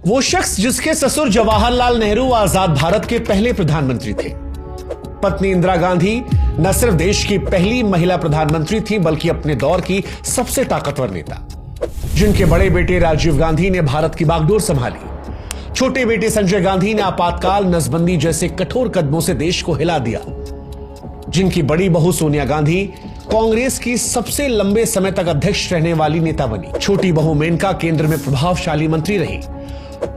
वो शख्स जिसके ससुर जवाहरलाल नेहरू आजाद भारत के पहले प्रधानमंत्री थे। पत्नी इंदिरा गांधी न सिर्फ देश की पहली महिला प्रधानमंत्री थी बल्कि अपने दौर की सबसे ताकतवर नेता। जिनके बड़े बेटे राजीव गांधी ने भारत की बागडोर संभाली, छोटे बेटे संजय गांधी ने आपातकाल, नसबंदी जैसे कठोर कदमों से देश को हिला दिया। जिनकी बड़ी बहू सोनिया गांधी कांग्रेस की सबसे लंबे समय तक अध्यक्ष रहने वाली नेता बनी। छोटी बहू मेनका केंद्र में प्रभावशाली मंत्री रही।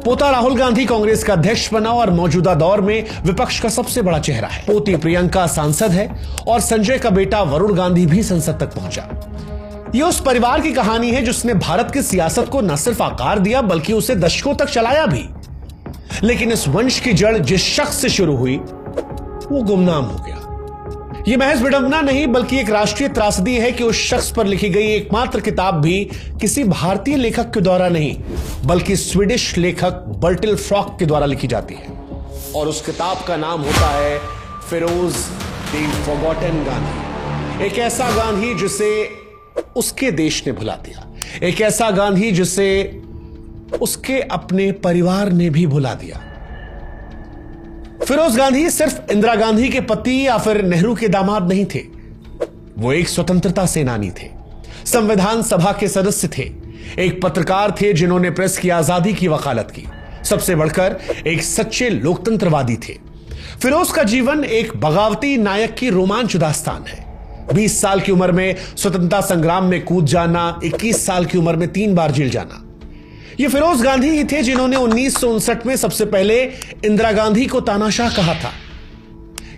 पोता राहुल गांधी कांग्रेस का अध्यक्ष बना और मौजूदा दौर में विपक्ष का सबसे बड़ा चेहरा है। पोती प्रियंका सांसद है और संजय का बेटा वरुण गांधी भी संसद तक पहुंचा। यह उस परिवार की कहानी है जिसने भारत की सियासत को न सिर्फ आकार दिया बल्कि उसे दशकों तक चलाया भी। लेकिन इस वंश की जड़ जिस शख्स से शुरू हुई वो गुमनाम हो गया। यह महज विडंबना नहीं बल्कि एक राष्ट्रीय त्रासदी है कि उस शख्स पर लिखी गई एकमात्र किताब भी किसी भारतीय लेखक के द्वारा नहीं बल्कि स्वीडिश लेखक बर्टिल फ्रॉक के द्वारा लिखी जाती है। और उस किताब का नाम होता है फिरोज द फॉरगॉटन गांधी। एक ऐसा गांधी जिसे उसके देश ने भुला दिया, एक ऐसा गांधी जिसे उसके अपने परिवार ने भी भुला दिया। फिरोज गांधी सिर्फ इंदिरा गांधी के पति या फिर नेहरू के दामाद नहीं थे, वो एक स्वतंत्रता सेनानी थे, संविधान सभा के सदस्य थे, एक पत्रकार थे जिन्होंने प्रेस की आजादी की वकालत की, सबसे बढ़कर एक सच्चे लोकतंत्रवादी थे। फिरोज का जीवन एक बगावती नायक की रोमांच दास्तान है। 20 साल की उम्र में स्वतंत्रता संग्राम में कूद जाना, 21 साल की उम्र में 3 बार जेल जाना। ये फिरोज गांधी ही थे जिन्होंने 1959 में सबसे पहले इंदिरा गांधी को तानाशाह कहा था।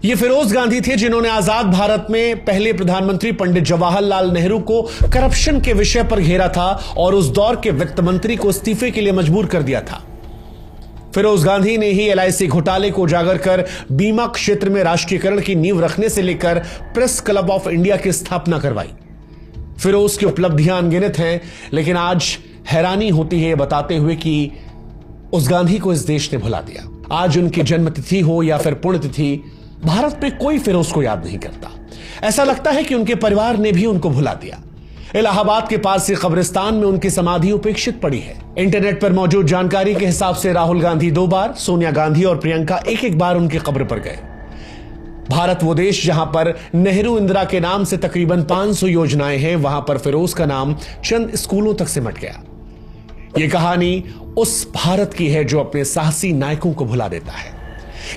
ये फिरोज गांधी थे जिन्होंने आजाद भारत में पहले प्रधानमंत्री पंडित जवाहरलाल नेहरू को करप्शन के विषय पर घेरा था और उस दौर के वित्त मंत्री को इस्तीफे के लिए मजबूर कर दिया था। फिरोज गांधी ने ही LIC घोटाले को उजागर कर बीमा क्षेत्र में राष्ट्रीयकरण की नींव रखने से लेकर प्रेस क्लब ऑफ इंडिया की स्थापना करवाई। फिरोज की उपलब्धियां अनगिनत हैं, लेकिन आज हैरानी होती है बताते हुए कि उस गांधी को इस देश ने भुला दिया। आज उनकी जन्मतिथि हो या फिर पुण्यतिथि, भारत में कोई फिरोज को याद नहीं करता। ऐसा लगता है कि उनके परिवार ने भी उनको भुला दिया। इलाहाबाद के पारसी कब्रिस्तान में उनकी समाधि उपेक्षित पड़ी है। इंटरनेट पर मौजूद जानकारी के हिसाब से राहुल गांधी 2 बार, सोनिया गांधी और प्रियंका एक बार उनकी कब्र पर गए। भारत वो देश जहां पर नेहरू इंदिरा के नाम से तकरीबन 500 योजनाएं हैं, वहां पर फिरोज का नाम चंद स्कूलों तक सिमट गया। यह कहानी उस भारत की है जो अपने साहसी नायकों को भुला देता है।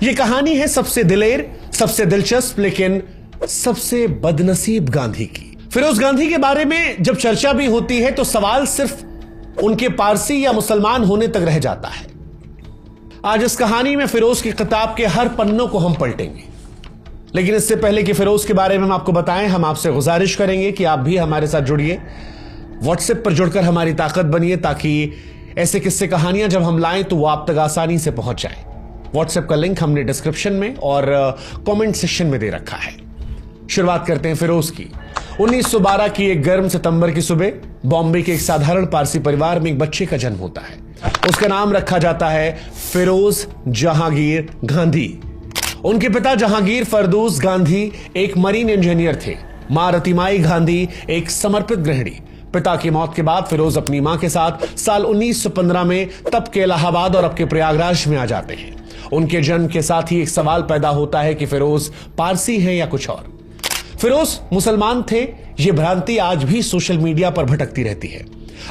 यह कहानी है सबसे दिलेर, सबसे दिलचस्प लेकिन सबसे बदनसीब गांधी की। फिरोज गांधी के बारे में जब चर्चा भी होती है तो सवाल सिर्फ उनके पारसी या मुसलमान होने तक रह जाता है। आज इस कहानी में फिरोज की किताब के हर पन्नों को हम पलटेंगे, लेकिन इससे पहले कि फिरोज के बारे में हम आपको बताएं, हम आपसे गुजारिश करेंगे कि आप भी हमारे साथ जुड़िए, व्हाट्सएप पर जुड़कर हमारी ताकत बनिए ताकि ऐसे किस्से कहानियां जब हम लाएं तो वो आप तक आसानी से पहुंच जाए। व्हाट्सएप का लिंक हमने डिस्क्रिप्शन में और कमेंट सेक्शन में दे रखा है। शुरुआत करते हैं फिरोज की। 1912 की एक गर्म सितंबर की सुबह बॉम्बे के एक साधारण पारसी परिवार में एक बच्चे का जन्म होता है। उसका नाम रखा जाता है फिरोज जहांगीर गांधी। उनके पिता जहांगीर फरदूस गांधी एक मरीन इंजीनियर थे। मां रतिमाई गांधी एक समर्पित गृहिणी। पिता की मौत के बाद फिरोज अपनी मां के साथ साल 1915 में तब के इलाहाबाद और अब के प्रयागराज में आ जाते हैं। उनके जन्म के साथ ही एक सवाल पैदा होता है कि फिरोज पारसी हैं या कुछ और। फिरोज मुसलमान थे, यह भ्रांति आज भी सोशल मीडिया पर भटकती रहती है।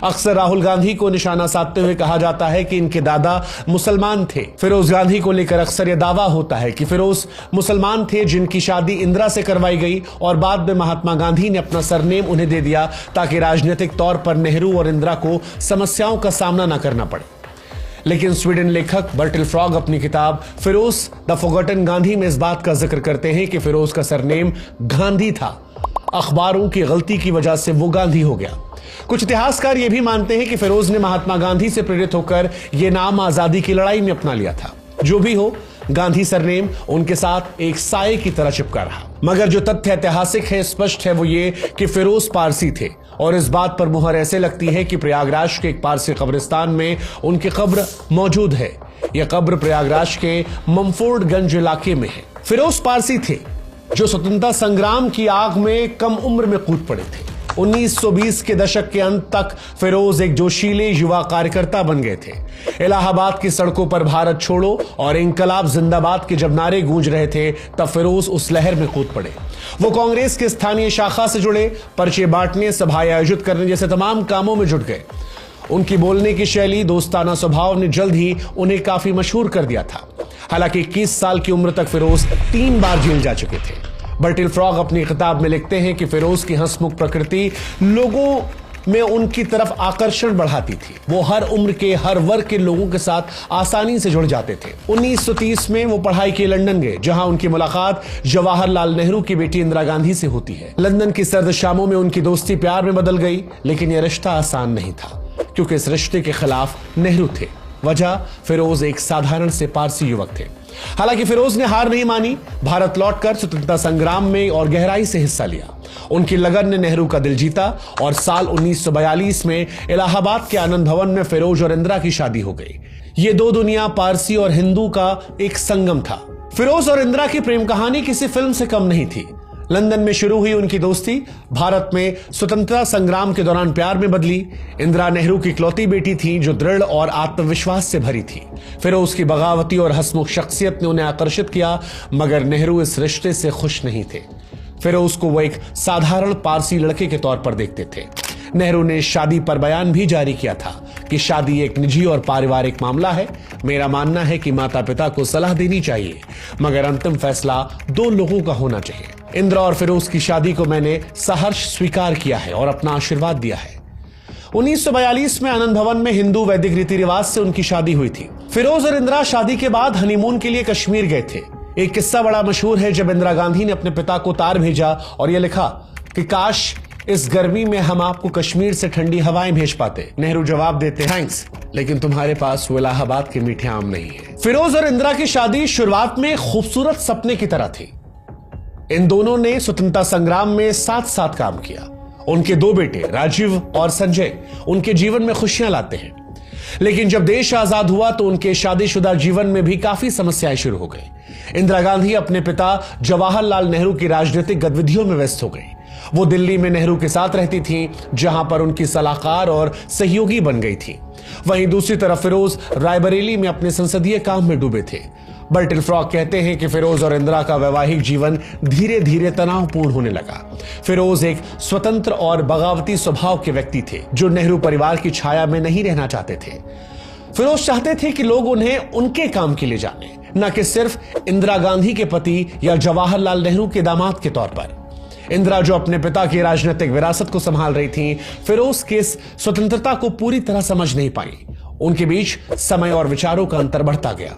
अक्सर राहुल गांधी को निशाना साधते हुए कहा जाता है कि इनके दादा मुसलमान थे। फिरोज गांधी को लेकर अक्सर यह दावा होता है कि फिरोज मुसलमान थे जिनकी शादी इंदिरा से करवाई गई और बाद में महात्मा गांधी ने अपना सरनेम उन्हें दे दिया ताकि राजनीतिक तौर पर नेहरू और इंदिरा को समस्याओं का सामना न करना पड़े। लेकिन स्वीडन लेखक बर्टिल फ्रॉग अपनी किताब फिरोज द फॉरगॉटन गांधी में इस बात का जिक्र करते हैं कि फिरोज का सरनेम गांधी था, अखबारों की गलती की वजह से वो गांधी हो गया। कुछ इतिहासकार यह भी मानते हैं कि फिरोज ने महात्मा गांधी से प्रेरित होकर यह नाम आजादी की लड़ाई में अपना लिया था। जो भी हो, गांधी सरनेम उनके साथ एक साये की तरह चिपका रहा। मगर जो तथ्य ऐतिहासिक है, स्पष्ट है, वो ये कि फिरोज पारसी थे और इस बात पर मुहर ऐसे लगती है कि प्रयागराज के एक पारसी कब्रिस्तान में उनकी कब्र मौजूद है। यह कब्र प्रयागराज के ममफोर्डगंज इलाके में है। फिरोज पारसी थे जो स्वतंत्रता संग्राम की आग में कम उम्र में कूद पड़े थे। 1920 के दशक के अंत तक फिरोज एक जोशीले युवा कार्यकर्ता बन गए थे। इलाहाबाद की सड़कों पर भारत छोड़ो और इंकलाब जिंदाबाद के जब नारे गूंज रहे थे, तब फिरोज उस लहर में कूद पड़े। वो कांग्रेस के स्थानीय शाखा से जुड़े, पर्चे बांटने, सभाएं आयोजित करने जैसे तमाम कामों में जुट गए। उनकी बोलने की शैली, दोस्ताना स्वभाव ने जल्द ही उन्हें काफी मशहूर कर दिया था। हालांकि 21 साल की उम्र तक फिरोज 3 बार जेल जा चुके थे। बर्टिल फ्रॉग अपनी किताब में लिखते हैं कि फिरोज की हंसमुख प्रकृति लोगों में उनकी तरफ आकर्षण बढ़ाती थी। वो हर उम्र के, हर वर्ग के लोगों के साथ आसानी से जुड़ जाते थे। 1930 में वो पढ़ाई के लंदन गए, जहां उनकी मुलाकात जवाहरलाल नेहरू की बेटी इंदिरा गांधी से होती है। लंदन की सर्द शामों में उनकी दोस्ती प्यार में बदल गई, लेकिन यह रिश्ता आसान नहीं था, क्योंकि इस रिश्ते के खिलाफ नेहरू थे। वजह, फिरोज एक साधारण से पारसी युवक थे। हालांकि फिरोज ने हार नहीं मानी। भारत लौटकर स्वतंत्रता संग्राम में और गहराई से हिस्सा लिया। उनकी लगन ने नेहरू का दिल जीता और साल 1942 में इलाहाबाद के आनंद भवन में फिरोज और इंदिरा की शादी हो गई। ये दो दुनिया, पारसी और हिंदू का एक संगम था। फिरोज और इंदिरा की प्रेम कहानी किसी फिल्म से कम नहीं थी। लंदन में शुरू हुई उनकी दोस्ती भारत में स्वतंत्रता संग्राम के दौरान प्यार में बदली। इंदिरा नेहरू की इकलौती बेटी थी जो दृढ़ और आत्मविश्वास से भरी थी। फिरोज की बगावती और हंसमुख शख्सियत ने उन्हें आकर्षित किया, मगर नेहरू इस रिश्ते से खुश नहीं थे। फिरोज को वो एक साधारण पारसी लड़के के तौर पर देखते थे। नेहरू ने शादी पर बयान भी जारी किया था कि शादी एक निजी और पारिवारिक मामला है। मेरा मानना है कि माता पिता को सलाह देनी चाहिए, मगर अंतिम फैसला 2 लोगों का होना चाहिए। इंदिरा और फिरोज की शादी को मैंने सहर्ष स्वीकार किया है और अपना आशीर्वाद दिया है। 1942 में आनंद भवन में हिंदू वैदिक रीति रिवाज से उनकी शादी हुई थी। फिरोज और इंदिरा शादी के बाद हनीमून के लिए कश्मीर गए थे। एक किस्सा बड़ा मशहूर है, जब इंदिरा गांधी ने अपने पिता को तार भेजा और यह लिखा कि काश इस गर्मी में हम आपको कश्मीर से ठंडी हवाएं भेज पाते। नेहरू जवाब देते, थैंक्स, लेकिन तुम्हारे पास वो इलाहाबाद के मीठे आम नहीं है। फिरोज और इंदिरा की शादी शुरुआत में खूबसूरत सपने की तरह थी। इन दोनों ने स्वतंत्रता संग्राम में साथ साथ काम किया। उनके 2 बेटे राजीव और संजय उनके जीवन में खुशियां लाते हैं। लेकिन जब देश आजाद हुआ तो उनके शादीशुदा जीवन में भी काफी समस्याएं शुरू हो गई। इंदिरा गांधी अपने पिता जवाहरलाल नेहरू की राजनीतिक गतिविधियों में व्यस्त हो गई। वो दिल्ली में नेहरू के साथ रहती थीं, जहां पर उनकी सलाहकार और सहयोगी बन गई थी। वहीं दूसरी तरफ फिरोज रायबरेली में अपने संसदीय काम में डूबे थे। बर्टिल फ्रॉग कहते हैं कि फिरोज और इंदिरा का वैवाहिक जीवन धीरे धीरे तनावपूर्ण होने लगा। फिरोज एक स्वतंत्र और बगावती स्वभाव के व्यक्ति थे, जो नेहरू परिवार की छाया में नहीं रहना चाहते थे। फिरोज चाहते थे कि लोग उन्हें उनके काम के लिए जाने, न कि सिर्फ इंदिरा गांधी के पति या जवाहरलाल नेहरू के दामाद के तौर पर। इंदिरा, जो अपने पिता की राजनीतिक विरासत को संभाल रही थीं, फिरोज की इस स्वतंत्रता को पूरी तरह समझ नहीं पाई। उनके बीच समय और विचारों का अंतर बढ़ता गया।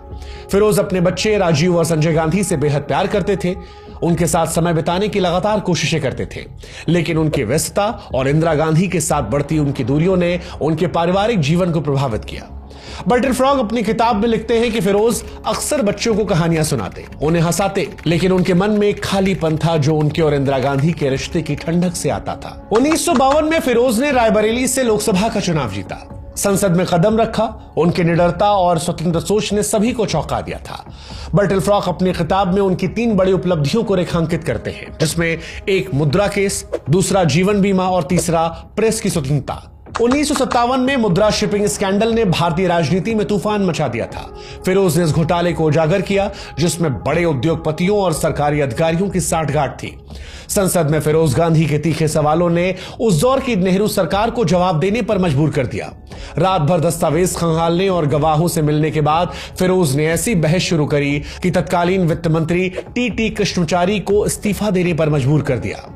फिरोज अपने बच्चे राजीव और संजय गांधी से बेहद प्यार करते थे। उनके साथ समय बिताने की लगातार कोशिशें करते थे, लेकिन उनकी व्यस्तता और इंदिरा गांधी के साथ बढ़ती उनकी दूरियों ने उनके पारिवारिक जीवन को प्रभावित किया। बर्टिल फ्रॉग अपनी किताब में लिखते हैं कि फिरोज अक्सर बच्चों को कहानियां सुनाते, उन्हें हंसाते, लेकिन उनके मन में एक खालीपन था जो उनके और इंदिरा गांधी के रिश्ते की ठंडक से आता था। 1952 में फिरोज ने रायबरेली से लोकसभा का चुनाव जीता। संसद में कदम रखा। उनकी निडरता और स्वतंत्र सोच ने सभी को चौंका दिया था। बर्टिल फ्रॉग अपनी किताब में उनकी 3 बड़ी उपलब्धियों को रेखांकित करते हैं, जिसमें एक मुद्रा केस, दूसरा जीवन बीमा और तीसरा प्रेस की स्वतंत्रता। 1957 में मुद्रा शिपिंग स्कैंडल ने भारतीय राजनीति में तूफान मचा दिया था। फिरोज ने इस घोटाले को उजागर किया, जिसमें बड़े उद्योगपतियों और सरकारी अधिकारियों की साठगांठ थी। संसद में फिरोज गांधी के तीखे सवालों ने उस दौर की नेहरू सरकार को जवाब देने पर मजबूर कर दिया। रात भर दस्तावेज खंगालने और गवाहों से मिलने के बाद फिरोज ने ऐसी बहस शुरू करी कि तत्कालीन वित्त मंत्री टी कृष्णचारी को इस्तीफा देने पर मजबूर कर दिया।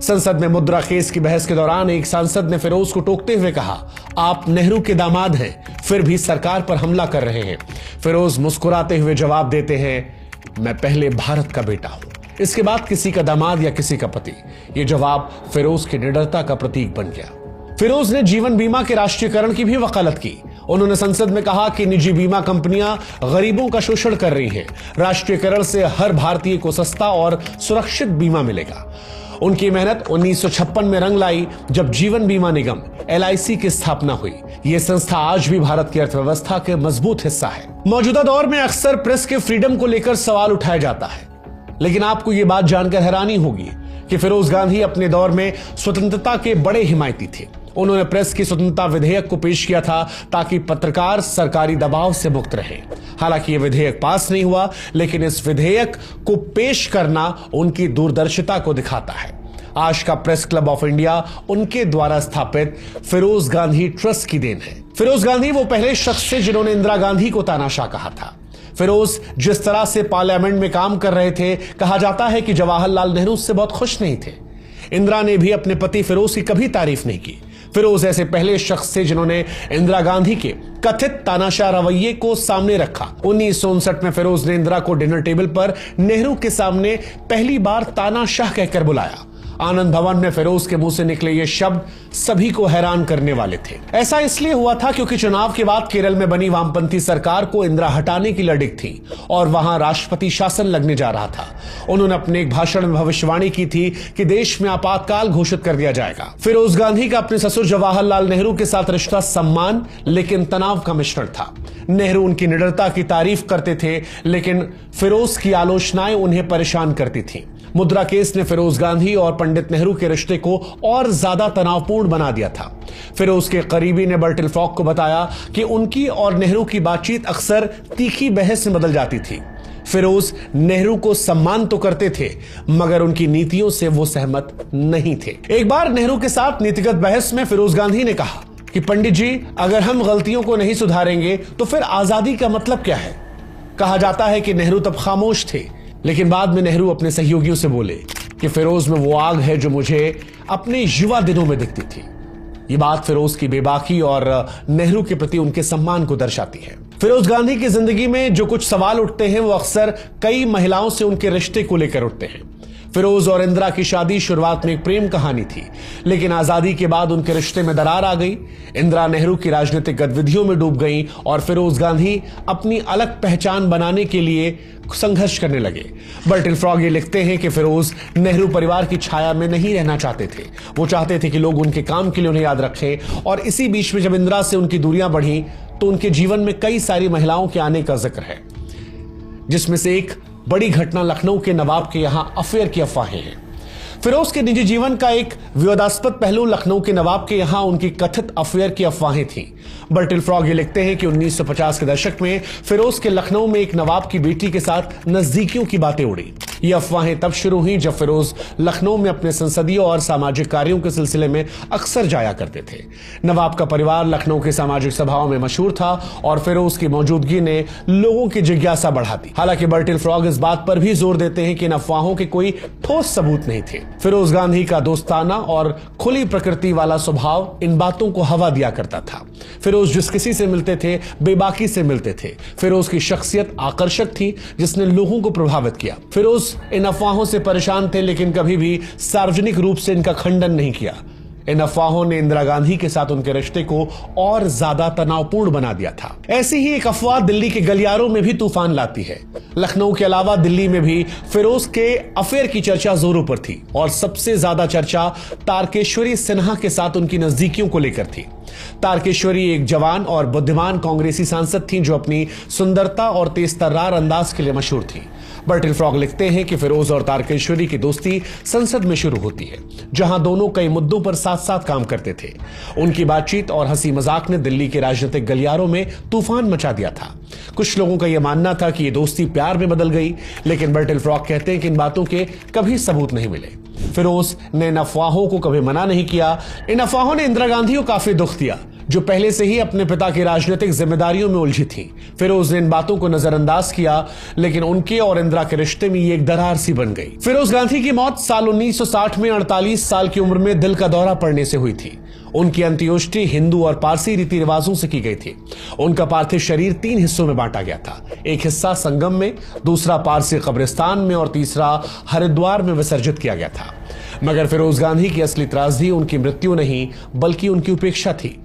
संसद में मुद्रा केस की बहस के दौरान एक सांसद ने फिरोज को टोकते हुए कहा, आप नेहरू के दामाद हैं, फिर भी सरकार पर हमला कर रहे हैं। फिरोज मुस्कुराते हुए जवाब देते हैं, मैं पहले भारत का बेटा हूं, इसके बाद किसी का दामाद या किसी का पति। यह जवाब फिरोज की निडरता का प्रतीक बन गया। फिरोज ने जीवन बीमा के राष्ट्रीयकरण की भी वकालत की। उन्होंने संसद में कहा कि निजी बीमा कंपनियां गरीबों का शोषण कर रही हैं। राष्ट्रीयकरण से हर भारतीय को सस्ता और सुरक्षित बीमा मिलेगा। उनकी मेहनत 1956 में रंग लाई, जब जीवन बीमा निगम LIC की स्थापना हुई। यह संस्था आज भी भारत की अर्थव्यवस्था के मजबूत हिस्सा है। मौजूदा दौर में अक्सर प्रेस के फ्रीडम को लेकर सवाल उठाया जाता है, लेकिन आपको यह बात जानकर हैरानी होगी कि फिरोज गांधी अपने दौर में स्वतंत्रता के बड़े हिमायती थे। उन्होंने प्रेस की स्वतंत्रता विधेयक को पेश किया था ताकि पत्रकार सरकारी दबाव से मुक्त रहे। हालांकि यह विधेयक पास नहीं हुआ, लेकिन इस विधेयक को पेश करना उनकी दूरदर्शिता को दिखाता है। आज का प्रेस क्लब ऑफ इंडिया उनके द्वारा स्थापित फिरोज गांधी ट्रस्ट की देन है। फिरोज गांधी वो पहले शख्स थे जिन्होंने इंदिरा गांधी को तानाशाह कहा था। फिरोज जिस तरह से पार्लियामेंट में काम कर रहे थे, कहा जाता है कि जवाहरलाल नेहरू उससे बहुत खुश नहीं थे। इंदिरा ने भी अपने पति फिरोज की कभी तारीफ नहीं की। फिरोज ऐसे पहले शख्स थे जिन्होंने इंदिरा गांधी के कथित तानाशाह रवैये को सामने रखा। 1959 में फिरोज ने इंदिरा को डिनर टेबल पर नेहरू के सामने पहली बार तानाशाह कहकर बुलाया। आनंद भवन में फिरोज के मुंह से निकले ये शब्द सभी को हैरान करने वाले थे। ऐसा इसलिए हुआ था क्योंकि चुनाव के बाद केरल में बनी वामपंथी सरकार को इंदिरा हटाने की लड़क थी और वहां राष्ट्रपति शासन लगने जा रहा था। उन्होंने अपने एक भाषण में भविष्यवाणी की थी कि देश में आपातकाल घोषित कर दिया जाएगा। फिरोज गांधी का अपने ससुर जवाहरलाल नेहरू के साथ रिश्ता सम्मान लेकिन तनाव का मिश्रण था। नेहरू उनकी निडरता की तारीफ करते थे, लेकिन फिरोज की आलोचनाएं उन्हें परेशान करती थी। मुद्रा केस ने फिरोज गांधी और पंडित नेहरू के रिश्ते को और ज्यादा तनावपूर्ण बना दिया था। फिरोज के करीबी ने बर्टिल फ्रॉक को बताया कि उनकी और नेहरू की बातचीत अक्सर तीखी बहस में बदल जाती थी। फिरोज नेहरू को सम्मान तो करते थे, मगर उनकी नीतियों से वो सहमत नहीं थे। एक बार नेहरू के साथ नीतिगत बहस में फिरोज गांधी ने कहा कि पंडित जी, अगर हम गलतियों को नहीं सुधारेंगे तो फिर आजादी का मतलब क्या है। कहा जाता है कि नेहरू तब खामोश थे, लेकिन बाद में नेहरू अपने सहयोगियों से बोले कि फिरोज में वो आग है जो मुझे अपने युवा दिनों में दिखती थी। ये बात फिरोज की बेबाकी और नेहरू के प्रति उनके सम्मान को दर्शाती है। फिरोज गांधी की जिंदगी में जो कुछ सवाल उठते हैं वो अक्सर कई महिलाओं से उनके रिश्ते को लेकर उठते हैं। फिरोज और इंदिरा की शादी शुरुआत में एक प्रेम कहानी थी, लेकिन आजादी के बाद उनके रिश्ते में दरार आ गई। इंदिरा नेहरू की राजनीतिक गतिविधियों में डूब गईं और फिरोज गांधी अपनी अलग पहचान बनाने के लिए संघर्ष करने लगे। बर्टिल फ्रॉग ये लिखते हैं कि फिरोज नेहरू परिवार की छाया में नहीं रहना चाहते थे। वो चाहते थे कि लोग उनके काम के लिए उन्हें याद रखें, और इसी बीच में जब इंदिरा से उनकी दूरियां बढ़ी तो उनके जीवन में कई सारी महिलाओं के आने का जिक्र है, जिसमें से एक बड़ी घटना लखनऊ के नवाब के यहां अफेयर की अफवाहें हैं। फिरोज के निजी जीवन का एक विवादास्पद पहलू लखनऊ के नवाब के यहां उनकी कथित अफेयर की अफवाहें थीं। बर्टिल फ्रॉग ये लिखते हैं कि 1950 के दशक में फिरोज के लखनऊ में एक नवाब की बेटी के साथ नजदीकियों की बातें उड़ी। ये अफवाहें तब शुरू हुई जब फिरोज लखनऊ में अपने संसदीय और सामाजिक कार्यों के सिलसिले में अक्सर जाया करते थे। नवाब का परिवार लखनऊ के सामाजिक सभाओं में मशहूर था और फिरोज की मौजूदगी ने लोगों की जिज्ञासा बढ़ा दी। हालांकि बर्टिल फ्रॉग इस बात पर भी जोर देते हैं कि इन अफवाहों के कोई ठोस सबूत नहीं थे। फिरोज गांधी का दोस्ताना और खुली प्रकृति वाला स्वभाव इन बातों को हवा दिया करता था। फिरोज जिस किसी से मिलते थे बेबाकी से मिलते थे। फिरोज की शख्सियत आकर्षक थी जिसने लोगों को प्रभावित किया। फिरोज इन अफवाहों से परेशान थे, लेकिन कभी भी सार्वजनिक रूप से इनका खंडन नहीं किया। इन अफवाहों ने इंदिरा गांधी के साथ उनके रिश्ते को और ज्यादा तनावपूर्ण बना दिया था। ऐसी ही एक अफवाह दिल्ली के गलियारों में भी तूफान लाती है। लखनऊ के अलावा दिल्ली में भी फिरोज के अफेयर की चर्चा जोरों पर थी और सबसे ज्यादा चर्चा तारकेश्वरी सिन्हा के साथ उनकी नजदीकियों को लेकर थी। तारकेश्वरी एक जवान और बुद्धिमान कांग्रेसी सांसद थी जो अपनी सुंदरता और तेजतर्रार अंदाज के लिए मशहूर थी। बर्टिल फ्रॉग लिखते हैं कि फिरोज और तारकेश्वरी की दोस्ती संसद में शुरू होती है, जहां दोनों कई मुद्दों पर साथ साथ काम करते थे। उनकी बातचीत और हंसी मजाक ने दिल्ली के राजनीतिक गलियारों में तूफान मचा दिया था। कुछ लोगों का यह मानना था कि यह दोस्ती प्यार में बदल गई, लेकिन बर्टिल फ्रॉग कहते हैं कि इन बातों के कभी सबूत नहीं मिले। फिरोज ने इन अफवाहों को कभी मना नहीं किया। इन अफवाहों ने इंदिरा गांधी को काफी दुख दिया, जो पहले से ही अपने पिता की राजनीतिक जिम्मेदारियों में उलझी थी। फिरोज ने इन बातों को नजरअंदाज किया, लेकिन उनके और इंदिरा के रिश्ते में ये एक दरार सी बन गई। फिरोज गांधी की मौत साल 1960 में 48 साल की उम्र में दिल का दौरा पड़ने से हुई थी। उनकी अंत्येष्टि हिंदू और पारसी रीति रिवाजों से की गई थी। उनका पार्थिव शरीर 3 हिस्सों में बांटा गया था। एक हिस्सा संगम में, दूसरा पारसी कब्रिस्तान में और तीसरा हरिद्वार में विसर्जित किया गया था। मगर फिरोज गांधी की असली त्रासदी उनकी मृत्यु नहीं बल्कि उनकी उपेक्षा थी।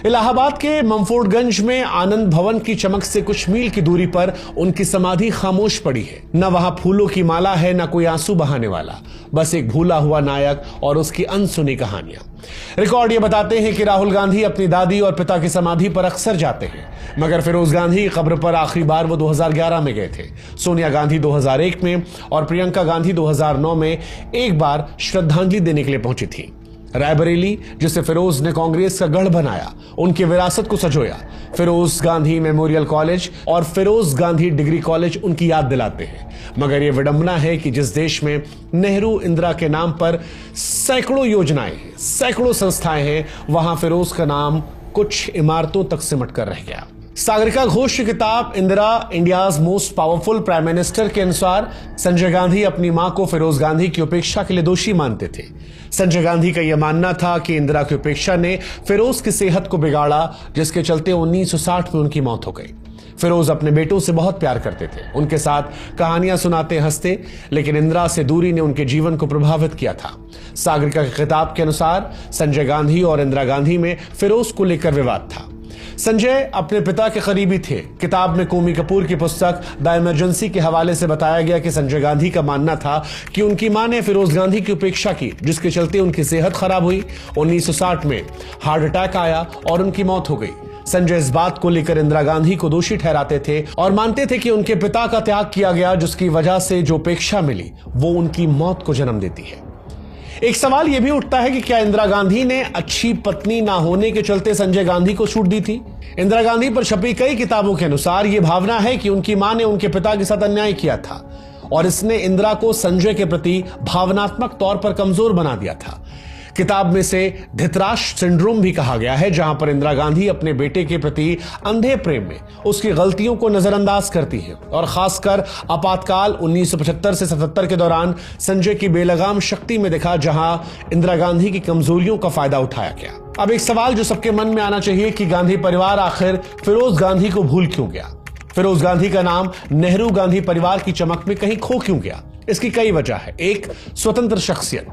इलाहाबाद के मंफोर्डगंज में आनंद भवन की चमक से कुछ मील की दूरी पर उनकी समाधि खामोश पड़ी है। न वहां फूलों की माला है, न कोई आंसू बहाने वाला, बस एक भूला हुआ नायक और उसकी अनसुनी कहानियां। रिकॉर्ड ये बताते हैं कि राहुल गांधी अपनी दादी और पिता की समाधि पर अक्सर जाते हैं, मगर फिरोज गांधी की कब्र पर आखिरी बार वो 2011 में गए थे। सोनिया गांधी 2001 में और प्रियंका गांधी 2009 में एक बार श्रद्धांजलि देने के लिए पहुंची थी। रायबरेली, जिसे फिरोज ने कांग्रेस का गढ़ बनाया, उनकी विरासत को सजोया। फिरोज गांधी मेमोरियल कॉलेज और फिरोज गांधी डिग्री कॉलेज उनकी याद दिलाते हैं। मगर यह विडंबना है कि जिस देश में नेहरू इंदिरा के नाम पर सैकड़ों योजनाएं हैं, सैकड़ों संस्थाएं हैं, वहां फिरोज का नाम कुछ इमारतों तक सिमट कर रह गया। सागरिका घोष की किताब Indira India's most powerful prime minister के अनुसार संजय गांधी अपनी मां को फिरोज गांधी की उपेक्षा के लिए दोषी मानते थे। संजय गांधी का यह मानना था कि इंदिरा की उपेक्षा ने फिरोज की सेहत को बिगाड़ा, जिसके चलते 1960 में उनकी मौत हो गई। फिरोज अपने बेटों से बहुत प्यार करते थे, उनके साथ कहानियां सुनाते हंसते, लेकिन इंदिरा से दूरी ने उनके जीवन को प्रभावित किया था। सागरिका की किताब के अनुसार संजय गांधी और इंदिरा गांधी में फिरोज को लेकर विवाद था। संजय अपने पिता के करीबी थे। किताब में कोमी कपूर की पुस्तक द इमरजेंसी के हवाले से बताया गया कि संजय गांधी का मानना था कि उनकी मां ने फिरोज गांधी की उपेक्षा की, जिसके चलते उनकी सेहत खराब हुई। 1960 में हार्ट अटैक आया और उनकी मौत हो गई। संजय इस बात को लेकर इंदिरा गांधी को दोषी ठहराते थे और मानते थे कि उनके पिता का त्याग किया गया, जिसकी वजह से जो उपेक्षा मिली वो उनकी मौत को जन्म देती है। एक सवाल यह भी उठता है कि क्या इंदिरा गांधी ने अच्छी पत्नी ना होने के चलते संजय गांधी को छूट दी थी? इंदिरा गांधी पर छपी कई किताबों के अनुसार यह भावना है कि उनकी मां ने उनके पिता के साथ अन्याय किया था और इसने इंदिरा को संजय के प्रति भावनात्मक तौर पर कमजोर बना दिया था। किताब में से धृतराष्ट्र सिंड्रोम भी कहा गया है, जहां पर इंदिरा गांधी अपने बेटे के प्रति अंधे प्रेम में उसकी गलतियों को नजरअंदाज करती हैं और खासकर आपातकाल 1975 से 77 के दौरान संजय की बेलगाम शक्ति में दिखा, जहां इंदिरा गांधी की कमजोरियों का फायदा उठाया गया। अब एक सवाल जो सबके मन में आना चाहिए कि गांधी परिवार आखिर फिरोज गांधी को भूल क्यों गया? फिरोज गांधी का नाम नेहरू गांधी परिवार की चमक में कहीं खो क्यों गया? इसकी कई वजह है। एक, स्वतंत्र शख्सियत।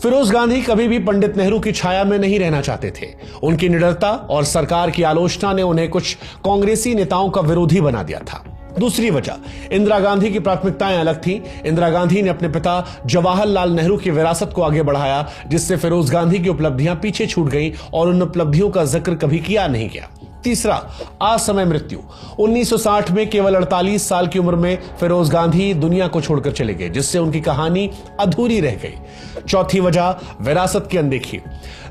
फिरोज गांधी कभी भी पंडित नेहरू की छाया में नहीं रहना चाहते थे। उनकी निडरता और सरकार की आलोचना ने उन्हें कुछ कांग्रेसी नेताओं का विरोधी बना दिया था। दूसरी वजह, इंदिरा गांधी की प्राथमिकताएं अलग थी। इंदिरा गांधी ने अपने पिता जवाहरलाल नेहरू की विरासत को आगे बढ़ाया, जिससे फिरोज गांधी की उपलब्धियां पीछे छूट गईं और उन उपलब्धियों का जिक्र कभी किया नहीं गया। तीसरा, असमय मृत्यु। 1960 में केवल 48 साल की उम्र में फिरोज गांधी दुनिया को छोड़कर चले गए, जिससे उनकी कहानी अधूरी रह गई। चौथी वजह, विरासत की अनदेखी।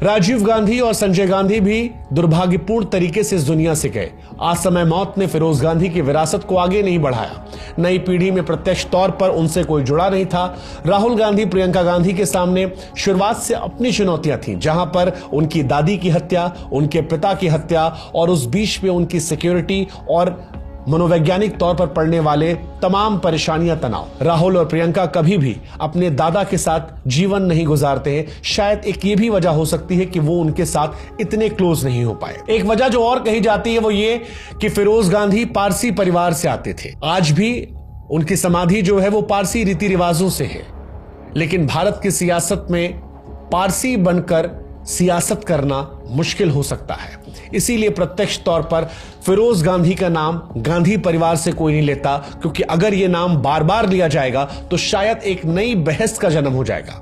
राजीव गांधी और संजय गांधी भी दुर्भाग्यपूर्ण तरीके से इस दुनिया से गए। असमय मौत ने फिरोज गांधी की विरासत को आगे नहीं बढ़ाया। नई पीढ़ी में प्रत्यक्ष तौर पर उनसे कोई जुड़ा नहीं था। राहुल गांधी, प्रियंका गांधी के सामने शुरुआत से अपनी चुनौतियां थीं, जहां पर उनकी दादी की हत्या, उनके पिता की हत्या और उस बीच में उनकी सिक्योरिटी और मनोवैज्ञानिक तौर पर पड़ने वाले तमाम परेशानियां, तनाव। राहुल और प्रियंका कभी भी अपने दादा के साथ जीवन नहीं गुजारते हैं। शायद एक ये भी वजह हो सकती है कि वो उनके साथ इतने क्लोज नहीं हो पाए। एक वजह जो और कही जाती है वो ये कि फिरोज गांधी पारसी परिवार से आते थे। आज भी उनकी समाधि जो है वो पारसी रीति रिवाजों से है, लेकिन भारत की सियासत में पारसी बनकर सियासत करना मुश्किल हो सकता है। इसीलिए प्रत्यक्ष तौर पर फिरोज गांधी का नाम गांधी परिवार से कोई नहीं लेता, क्योंकि अगर यह नाम बार बार लिया जाएगा तो शायद एक नई बहस का जन्म हो जाएगा।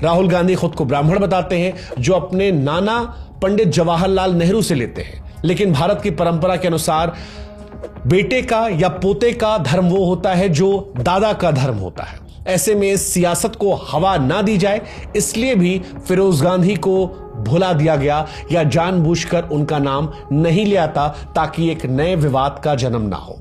राहुल गांधी खुद को ब्राह्मण बताते हैं, जो अपने नाना पंडित जवाहरलाल नेहरू से लेते हैं, लेकिन भारत की परंपरा के अनुसार बेटे का या पोते का धर्म वो होता है जो दादा का धर्म होता है। ऐसे में इस सियासत को हवा ना दी जाए, इसलिए भी फिरोज गांधी को भुला दिया गया या जानबूझकर उनका नाम नहीं लिया था, ताकि एक नए विवाद का जन्म ना हो।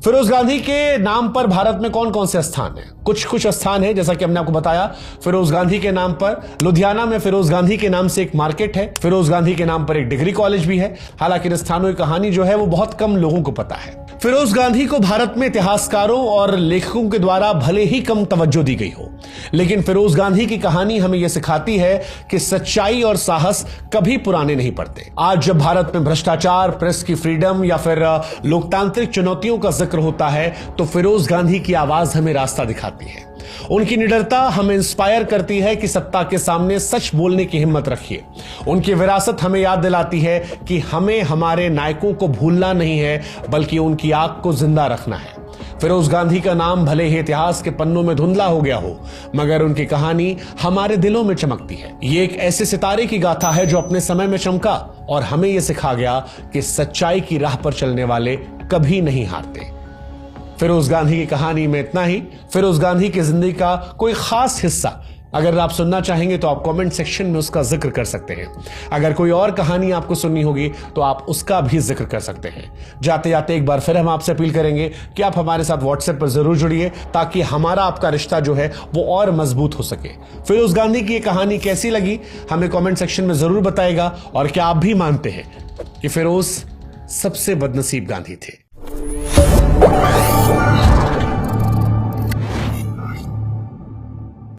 फिरोज गांधी के नाम पर भारत में कौन कौन से स्थान हैं? कुछ स्थान है, जैसा कि हमने आपको बताया। फिरोज गांधी के नाम पर लुधियाना में फिरोज गांधी के नाम से एक मार्केट है। फिरोज गांधी के नाम पर एक डिग्री कॉलेज भी है। हालांकि इन स्थानों की कहानी जो है वो बहुत कम लोगों को पता है। फिरोज गांधी को भारत में इतिहासकारों और लेखकों के द्वारा भले ही कम तवज्जो दी गई हो, लेकिन फिरोज गांधी की कहानी हमें यह सिखाती है कि सच्चाई और साहस कभी पुराने नहीं पड़ते। आज जब भारत में भ्रष्टाचार, प्रेस की फ्रीडम या फिर लोकतांत्रिक चुनौतियों का जिक्र होता है तो फिरोज गांधी की आवाज हमें रास्ता दिखाती है। उनकी निडरता हमें इंस्पायर करती है कि सत्ता के सामने सच बोलने की हिम्मत रखिए। उनकी विरासत हमें याद दिलाती है कि हमें हमारे नायकों को भूलना नहीं है, बल्कि उनकी आग को जिंदा रखना है। फिरोज गांधी का नाम भले ही इतिहास के पन्नों में धुंधला हो गया हो, मगर उनकी कहानी हमारे दिलों में चमकती है। ये एक ऐसे सितारे की गाथा है जो अपने समय में चमका और हमें यह सिखा गया कि सच्चाई की राह पर चलने वाले कभी नहीं हारते। फिरोज गांधी की कहानी में इतना ही। फिरोज गांधी की जिंदगी का कोई खास हिस्सा अगर आप सुनना चाहेंगे तो आप कमेंट सेक्शन में उसका जिक्र कर सकते हैं। अगर कोई और कहानी आपको सुननी होगी तो आप उसका भी जिक्र कर सकते हैं। जाते जाते एक बार फिर हम आपसे अपील करेंगे कि आप हमारे साथ व्हाट्सएप पर जरूर जुड़िए, ताकि हमारा आपका रिश्ता जो है वो और मजबूत हो सके। फिरोज गांधी की ये कहानी कैसी लगी हमें कमेंट सेक्शन में जरूर बताएगा। और क्या आप भी मानते हैं कि फिरोज सबसे बदनसीब गांधी थे?